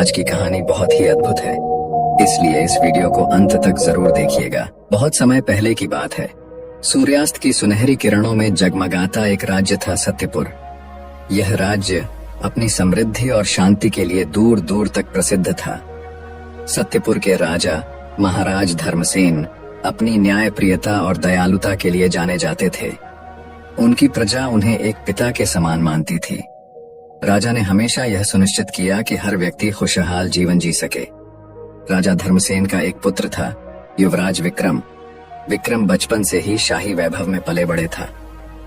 आज की कहानी बहुत ही अद्भुत है, इसलिए इस वीडियो को अंत तक जरूर देखिएगा। बहुत समय पहले की बात है। सूर्यास्त की सुनहरी किरणों में जगमगाता एक राज्य था, सत्यपुर। यह राज्य अपनी समृद्धि और शांति के लिए दूर दूर तक प्रसिद्ध था। सत्यपुर के राजा महाराज धर्मसेन अपनी न्यायप्रियता और दयालुता के लिए जाने जाते थे। उनकी प्रजा उन्हें एक पिता के समान मानती थी। राजा ने हमेशा यह सुनिश्चित किया कि हर व्यक्ति खुशहाल जीवन जी सके। राजा धर्मसेन का एक पुत्र था, युवराज विक्रम। विक्रम बचपन से ही शाही वैभव में पले बड़े था।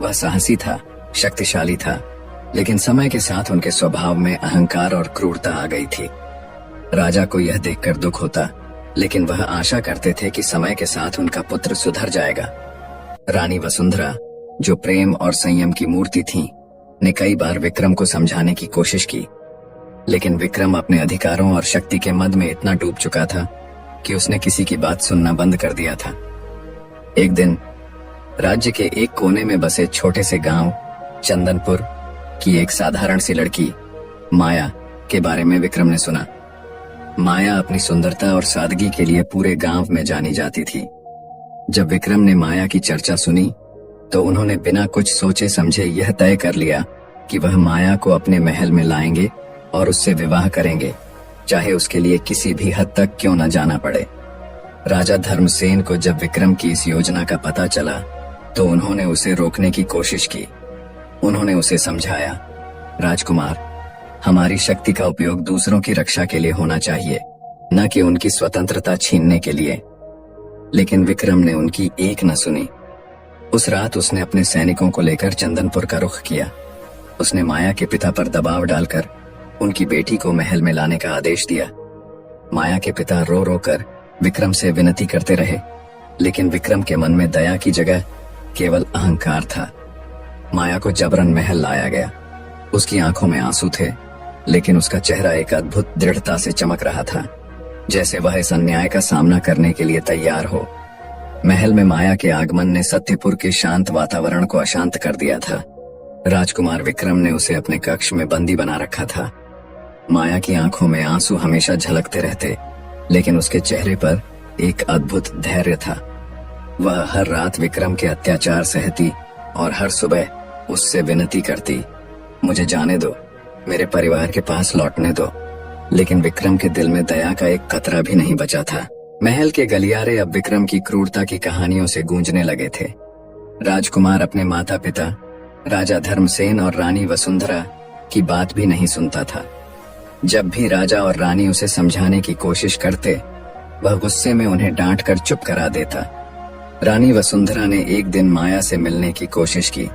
वह साहसी था, शक्तिशाली था, लेकिन समय के साथ उनके स्वभाव में अहंकार और क्रूरता आ गई थी। राजा को यह देखकर दुख होता, लेकिन वह आशा करते थे कि समय के साथ उनका पुत्र सुधर जाएगा। रानी वसुंधरा, जो प्रेम और संयम की मूर्ति थीं, ने कई बार विक्रम को समझाने की कोशिश की, लेकिन विक्रम अपने अधिकारों और शक्ति के मद में इतना डूब चुका था कि उसने किसी की बात सुनना बंद कर दिया था। एक दिन राज्य के एक कोने में बसे छोटे से गांव चंदनपुर की एक साधारण सी लड़की माया के बारे में विक्रम ने सुना। माया अपनी सुंदरता और सादगी के लिए पूरे गांव में जानी जाती थी। जब विक्रम ने माया की चर्चा सुनी तो उन्होंने बिना कुछ सोचे समझे यह तय कर लिया कि वह माया को अपने महल में लाएंगे और उससे विवाह करेंगे, चाहे उसके लिए किसी भी हद तक क्यों न जाना पड़े। राजा धर्मसेन को जब विक्रम की इस योजना का पता चला तो उन्होंने उसे रोकने की कोशिश की। उन्होंने उसे समझाया, राजकुमार, हमारी शक्ति का उपयोग दूसरों की रक्षा के लिए होना चाहिए, न कि उनकी स्वतंत्रता छीनने के लिए। लेकिन विक्रम ने उनकी एक न सुनी। उस रात उसने अपने सैनिकों को लेकर चंदनपुर का रुख किया। उसने माया के पिता पर दबाव डालकर उनकी बेटी को महल में लाने का आदेश दिया। माया के पिता रो रो कर विक्रम से विनती करते रहे, लेकिन विक्रम के मन में दया की जगह केवल अहंकार था। माया को जबरन महल लाया गया। उसकी आंखों में आंसू थे, लेकिन उसका चेहरा एक अद्भुत दृढ़ता से चमक रहा था, जैसे वह इस अन्याय का सामना करने के लिए तैयार हो। महल में माया के आगमन ने सत्यपुर के शांत वातावरण को अशांत कर दिया था। राजकुमार विक्रम ने उसे अपने कक्ष में बंदी बना रखा था। माया की आंखों में आंसू हमेशा झलकते रहते, लेकिन उसके चेहरे पर एक अद्भुत धैर्य था। वह हर रात विक्रम के अत्याचार सहती और हर सुबह उससे विनती करती, मुझे जाने दो, मेरे परिवार के पास लौटने दो। लेकिन विक्रम के दिल में दया का एक कतरा भी नहीं बचा था। महल के गलियारे अब विक्रम की क्रूरता की कहानियों से गूंजने लगे थे। राजकुमार अपने माता पिता राजा धर्मसेन और रानी वसुंधरा की बात भी नहीं सुनता था। जब भी राजा और रानी उसे समझाने की कोशिश करते, वह गुस्से में उन्हें डांट कर चुप करा देता। रानी वसुंधरा ने एक दिन माया से मिलने की कोशिश की।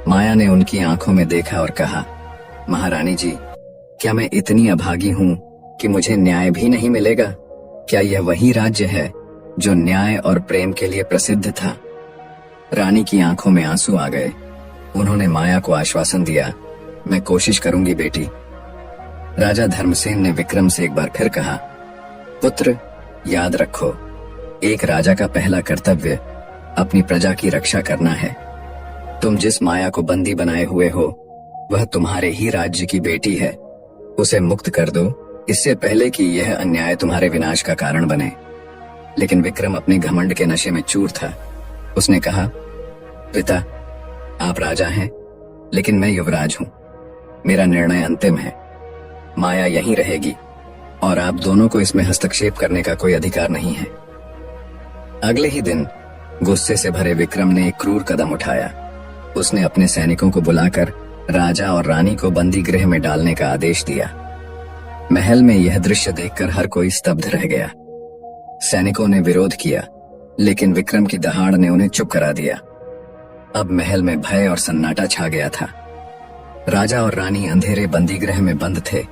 माया ने उनकी आंखों में देखा और कहा, महारानी जी, क्या मैं इतनी अभागी हूँ कि मुझे न्याय भी नहीं मिलेगा? क्या यह वही राज्य है जो न्याय और प्रेम के लिए प्रसिद्ध था? रानी की आंखों में आंसू आ गए। उन्होंने माया को आश्वासन दिया, मैं कोशिश करूंगी बेटी। राजा धर्मसेन ने विक्रम से एक बार फिर कहा, पुत्र, याद रखो, एक राजा का पहला कर्तव्य अपनी प्रजा की रक्षा करना है। तुम जिस माया को बंदी बनाए हुए हो, वह तुम्हारे ही राज्य की बेटी है। उसे मुक्त कर दो, इससे पहले कि यह अन्याय तुम्हारे विनाश का कारण बने। लेकिन विक्रम अपने घमंड के नशे में चूर था। उसने कहा, पिता, आप राजा हैं, लेकिन मैं युवराज हूं। मेरा निर्णय अंतिम है। माया यहीं रहेगी और आप दोनों को इसमें हस्तक्षेप करने का कोई अधिकार नहीं है। अगले ही दिन गुस्से से भरे विक्रम ने एक क्रूर कदम उठाया। उसने अपने सैनिकों को बुलाकर राजा और रानी को बंदी गृह में डालने का आदेश दिया। महल में यह दृश्य देखकर हर कोई स्तब्ध रह गया। सैनिकों ने विरोध किया, लेकिन विक्रम की दहाड़ ने उन्हें चुप करा दिया। अब महल में भय और सन्नाटा छा गया था। राजा और रानी अंधेरे बंदी गृह में बंद थे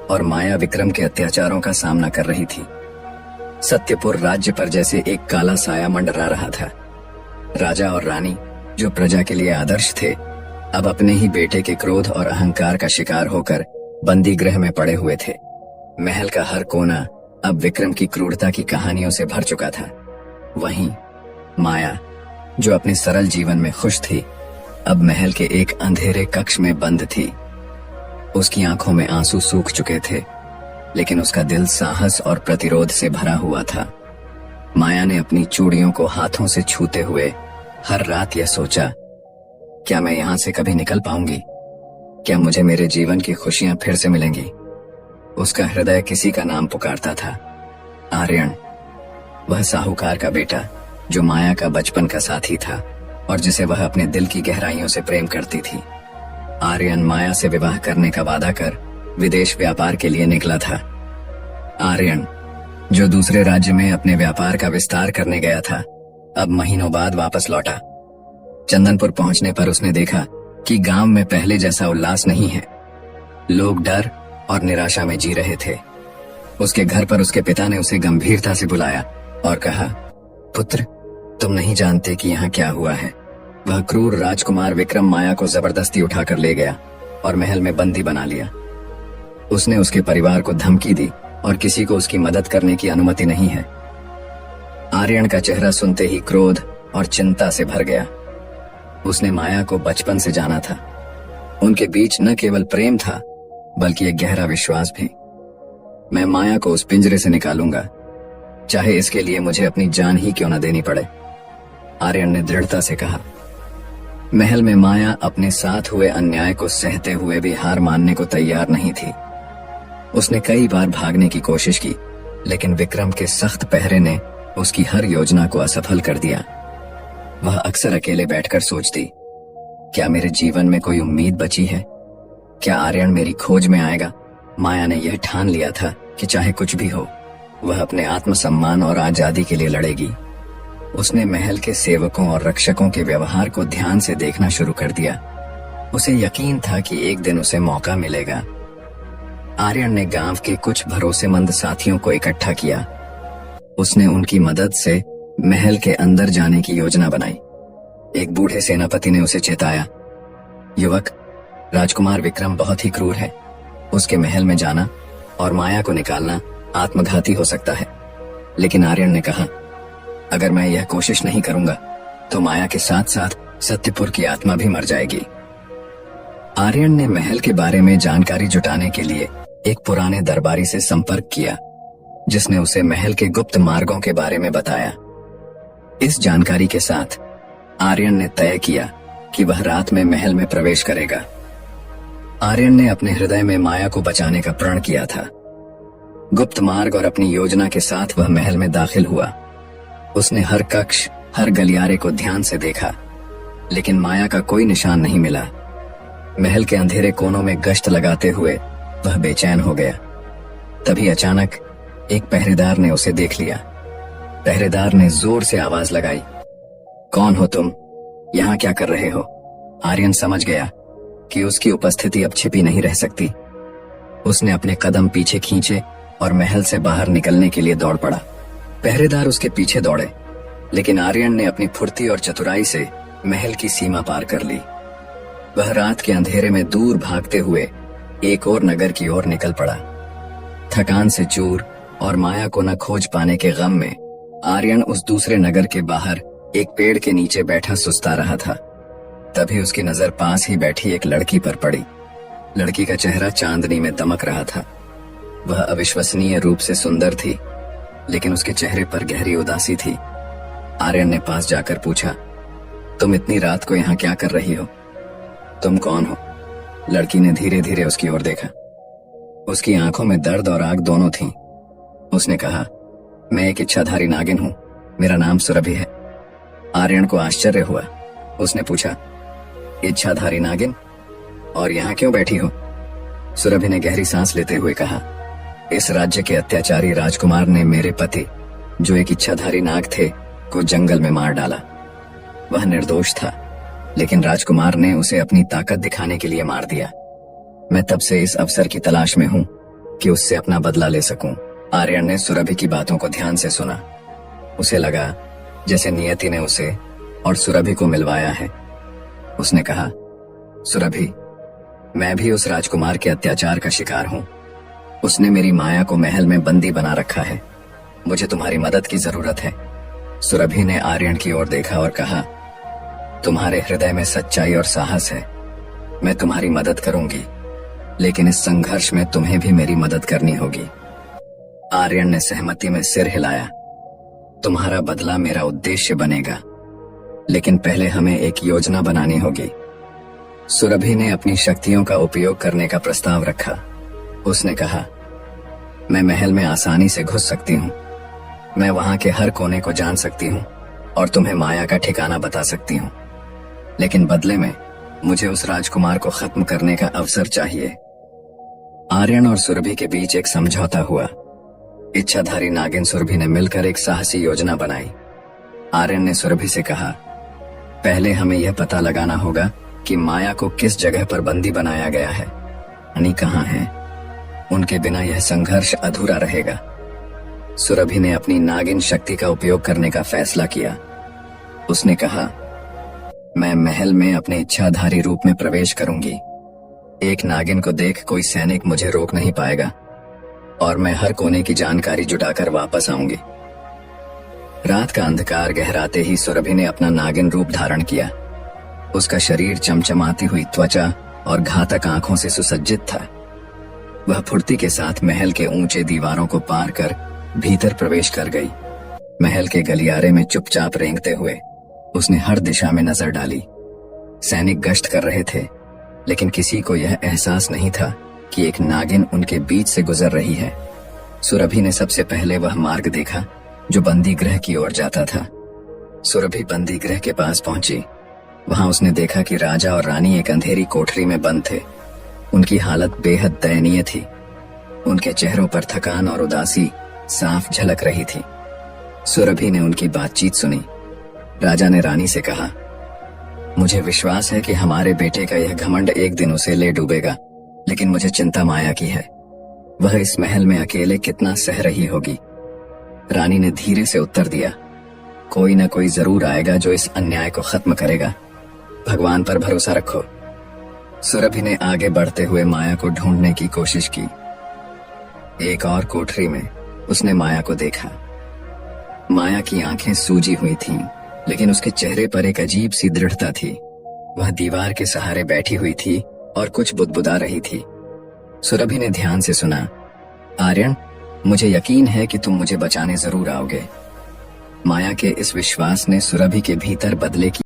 और माया विक्रम के अत्याचारों का सामना कर रही थी। सत्यपुर राज्य पर जैसे एक काला साया मंडरा रहा था। राजा और रानी, जो प्रजा के लिए आदर्श थे, अब अपने ही बेटे के क्रोध और अहंकार का शिकार होकर बंदी गृह में पड़े हुए थे। महल का हर कोना अब विक्रम की क्रूरता की कहानियों से भर चुका था। वहीं माया, जो अपने सरल जीवन में खुश थी, अब महल के एक अंधेरे कक्ष में बंद थी। उसकी आंखों में आंसू सूख चुके थे। लेकिन उसका दिल साहस और प्रतिरोध से भरा हुआ था। माया ने अपनी चूड़ियों को हाथों से छूते हुए हर रात यह सोचा, क्या मैं यहां से कभी निकल पाऊंगी? क्या मुझे मेरे जीवन की खुशियां फिर से मिलेंगी? उसका हृदय किसी का नाम पुकारता था, आर्यन। वह साहूकार का बेटा, जो माया का बचपन का साथी था और जिसे वह अपने दिल की गहराइयों से प्रेम करती थी। आर्यन माया से विवाह करने का वादा कर विदेश व्यापार के लिए निकला था। आर्यन, जो दूसरे राज्य में अपने व्यापार का विस्तार करने गया था, अब महीनों बाद वापस लौटा। चंदनपुर पहुंचने पर उसने देखा कि गांव में पहले जैसा उल्लास नहीं है। लोग डर और निराशा में जी रहे थे। उसके घर पर उसके पिता ने उसे गंभीरता से बुलाया और कहा, पुत्र, तुम नहीं जानते कि यहाँ क्या हुआ है। वह क्रूर राजकुमार विक्रम माया को जबरदस्ती उठाकर ले गया और महल में बंदी बना लिया। उसने उसके परिवार को धमकी दी और किसी को उसकी मदद करने की अनुमति नहीं है। आर्यन का चेहरा सुनते ही क्रोध और चिंता से भर गया। उसने माया को बचपन से जाना था। उनके बीच न केवल प्रेम था, बल्कि एक गहरा विश्वास भी। मैं माया को उस पिंजरे से निकालूंगा, चाहे इसके लिए मुझे अपनी जान ही क्यों न देनी पड़े, आर्यन ने दृढ़ता से कहा। महल में माया अपने साथ हुए अन्याय को सहते हुए भी हार मानने को तैयार नहीं थी। उसने कई बार भागने की कोशिश की, लेकिन विक्रम के सख्त पहरे ने उसकी हर योजना को असफल कर दिया। वह अक्सर अकेले बैठकर सोचती, क्या मेरे जीवन में कोई उम्मीद बची है? क्या आर्यन मेरी खोज में आएगा? माया ने यह ठान लिया था कि चाहे कुछ भी हो, वह अपने आत्मसम्मान और आजादी के लिए लड़ेगी। उसने महल के सेवकों और रक्षकों के व्यवहार को ध्यान से देखना शुरू कर दिया। उसे यकीन था कि एक दिन उसे मौका मिलेगा। आर्यन ने गांव के कुछ भरोसेमंद साथियों को इकट्ठा किया। उसने उनकी मदद से महल के अंदर जाने की योजना बनाई। एक बूढ़े सेनापति ने उसे चेताया, युवक, राजकुमार विक्रम बहुत ही क्रूर है। उसके महल में जाना और माया को निकालना आत्मघाती हो सकता है। लेकिन आर्यन ने कहा, अगर मैं यह कोशिश नहीं करूंगा तो माया के साथ साथ सत्यपुर की आत्मा भी मर जाएगी। आर्यन ने महल के बारे में जानकारी जुटाने के लिए एक पुराने दरबारी से संपर्क किया, जिसने उसे महल के गुप्त मार्गों के बारे में बताया। इस जानकारी के साथ आर्यन ने तय किया कि वह रात में महल में प्रवेश करेगा। आर्यन ने अपने हृदय में माया को बचाने का प्रण किया था। गुप्त मार्ग और अपनी योजना के साथ वह महल में दाखिल हुआ। उसने हर कक्ष, हर गलियारे को ध्यान से देखा, लेकिन माया का कोई निशान नहीं मिला। महल के अंधेरे कोनों में गश्त लगाते हुए वह बेचैन हो गया। तभी अचानक एक पहरेदार ने उसे देख लिया। पहरेदार ने जोर से आवाज लगाई, कौन हो तुम? यहाँ क्या कर रहे हो? आर्यन समझ गया कि उसकी उपस्थिति अब छिपी नहीं रह सकती। उसने अपने कदम पीछे खींचे और महल से बाहर निकलने के लिए दौड़ पड़ा। पहरेदार उसके पीछे दौड़े, लेकिन आर्यन ने अपनी फुर्ती और चतुराई से महल की सीमा पार कर ली। वह रात के अंधेरे में दूर भागते हुए एक और नगर की ओर निकल पड़ा। थकान से चूर और माया को न खोज पाने के गम में आर्यन उस दूसरे नगर के बाहर एक पेड़ के नीचे बैठा सुस्ता रहा था। तभी उसकी नजर पास ही बैठी एक लड़की पर पड़ी। लड़की का चेहरा चांदनी में दमक रहा था। वह अविश्वसनीय रूप से सुंदर थी, लेकिन उसके चेहरे पर गहरी उदासी थी। आर्यन ने पास जाकर पूछा, तुम इतनी रात को यहाँ क्या कर रही हो? तुम कौन हो? लड़की ने धीरे धीरे उसकी ओर देखा। उसकी आंखों में दर्द और आग दोनों थीं। उसने कहा, मैं एक इच्छाधारी नागिन हूं। मेरा नाम सुरभि है। आर्यन को आश्चर्य हुआ। उसने पूछा, इच्छाधारी नागिन? और यहाँ क्यों बैठी हो? सुरभि ने गहरी सांस लेते हुए कहा, इस राज्य के अत्याचारी राजकुमार ने मेरे पति, जो एक इच्छाधारी नाग थे, को जंगल में मार डाला। वह निर्दोष था, लेकिन राजकुमार ने उसे अपनी ताकत दिखाने के लिए मार दिया। मैं तब से इस अवसर की तलाश में हूं कि उससे अपना बदला ले सकूं। आर्यन ने सुरभि की बातों को ध्यान से सुना। उसे लगा जैसे नियति ने उसे और सुरभि को मिलवाया है। उसने कहा, सुरभि, मैं भी उस राजकुमार के अत्याचार का शिकार हूं। उसने मेरी माया को महल में बंदी बना रखा है। मुझे तुम्हारी मदद की जरूरत है। सुरभि ने आर्यन की ओर देखा और कहा, तुम्हारे हृदय में सच्चाई और साहस है। मैं तुम्हारी मदद करूंगी, लेकिन इस संघर्ष में तुम्हें भी मेरी मदद करनी होगी। आर्यन ने सहमति में सिर हिलाया। तुम्हारा बदला मेरा उद्देश्य बनेगा, लेकिन पहले हमें एक योजना बनानी होगी। सुरभि ने अपनी शक्तियों का उपयोग करने का प्रस्ताव रखा। उसने कहा, मैं महल में आसानी से घुस सकती हूँ। मैं वहां के हर कोने को जान सकती हूँ और तुम्हें माया का ठिकाना बता सकती हूँ, लेकिन बदले में मुझे उस राजकुमार को खत्म करने का अवसर चाहिए। आर्यन और सुरभि के बीच एक समझौता हुआ। इच्छाधारी नागिन सुरभि ने मिलकर एक साहसी योजना बनाई। आर्यन ने सुरभि से कहा, पहले हमें यह पता लगाना होगा कि माया को किस जगह पर बंदी बनाया गया है, यानी कहाँ है। उनके बिना यह संघर्ष अधूरा रहेगा। सुरभि ने अपनी नागिन शक्ति का उपयोग करने का फैसला किया। उसने कहा, मैं महल में अपने इच्छाधारी रूप में प्रवेश करूंगी। एक नागिन को देख कोई सैनिक मुझे रोक नहीं पाएगा और मैं हर कोने की जानकारी जुटाकर वापस आऊंगी। रात का अंधकार गहराते ही सुरभि ने अपना नागिन रूप धारण किया। उसका शरीर चमचमाती हुई त्वचा और घातक आंखों से सुसज्जित था। वह फुर्ती के साथ महल के ऊंचे दीवारों को पार कर भीतर प्रवेश कर गई। महल के गलियारे में चुपचाप रेंगते हुए उसने हर दिशा में नजर डाली। सैनिक गश्त कर रहे थे, लेकिन किसी को यह एहसास नहीं था कि एक नागिन उनके बीच से गुजर रही है। सुरभि ने सबसे पहले वह मार्ग देखा जो बंदी गृह की ओर जाता था। सुरभि बंदी गृह के पास पहुंची। वहां उसने देखा कि राजा और रानी एक अंधेरी कोठरी में बंद थे। उनकी हालत बेहद दयनीय थी। उनके चेहरों पर थकान और उदासी साफ झलक रही थी। सुरभि ने उनकी बातचीत सुनी। राजा ने रानी से कहा, मुझे विश्वास है कि हमारे बेटे का यह घमंड एक दिन उसे ले डूबेगा, लेकिन मुझे चिंता माया की है। वह इस महल में अकेले कितना सह रही होगी। रानी ने धीरे से उत्तर दिया, कोई न कोई जरूर आएगा जो इस अन्याय को खत्म करेगा। भगवान पर भरोसा रखो। सुरभि ने आगे बढ़ते हुए माया को ढूंढने की कोशिश की। एक और कोठरी में उसने माया को देखा। माया की आंखें सूजी हुई थीं, लेकिन उसके चेहरे पर एक अजीब सी दृढ़ता थी। वह दीवार के सहारे बैठी हुई थी और कुछ बुदबुदा रही थी। सुरभि ने ध्यान से सुना, आर्यन, मुझे यकीन है कि तुम मुझे बचाने जरूर आओगे। माया के इस विश्वास ने सुरभि के भीतर बदले की